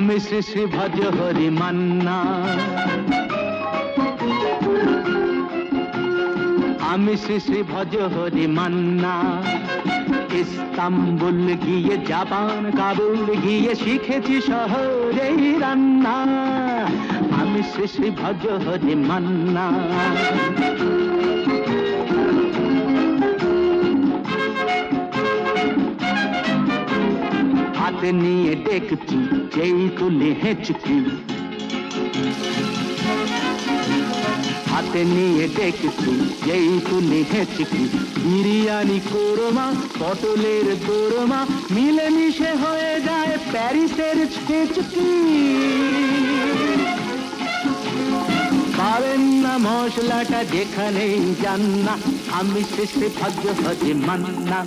আমি শ্রী শ্রী ভজ হরি মান্না, আমি শ্রী শ্রী ভজ হরি মান্না। ইস্তাম্বুল গিয়ে জাপান কাবুল গিয়ে শিখেছি শহরেই রান্না, আমি শ্রী শ্রী ভজ হরি মান্না। হাতে নিয়ে দেখছি যেই তুলে হেঁচকি, হাতে নিয়ে দেখছি যেই তুলে হেঁচকি। বিরিয়ানি কোরমা পটলের দোরমা মিলেমিশে হয়ে যায় প্যারিসের ছেচকি। পাবেন না মশলাটা যেখানেই যান না, আমি শ্রী শ্রী ভজ হরি মান্না।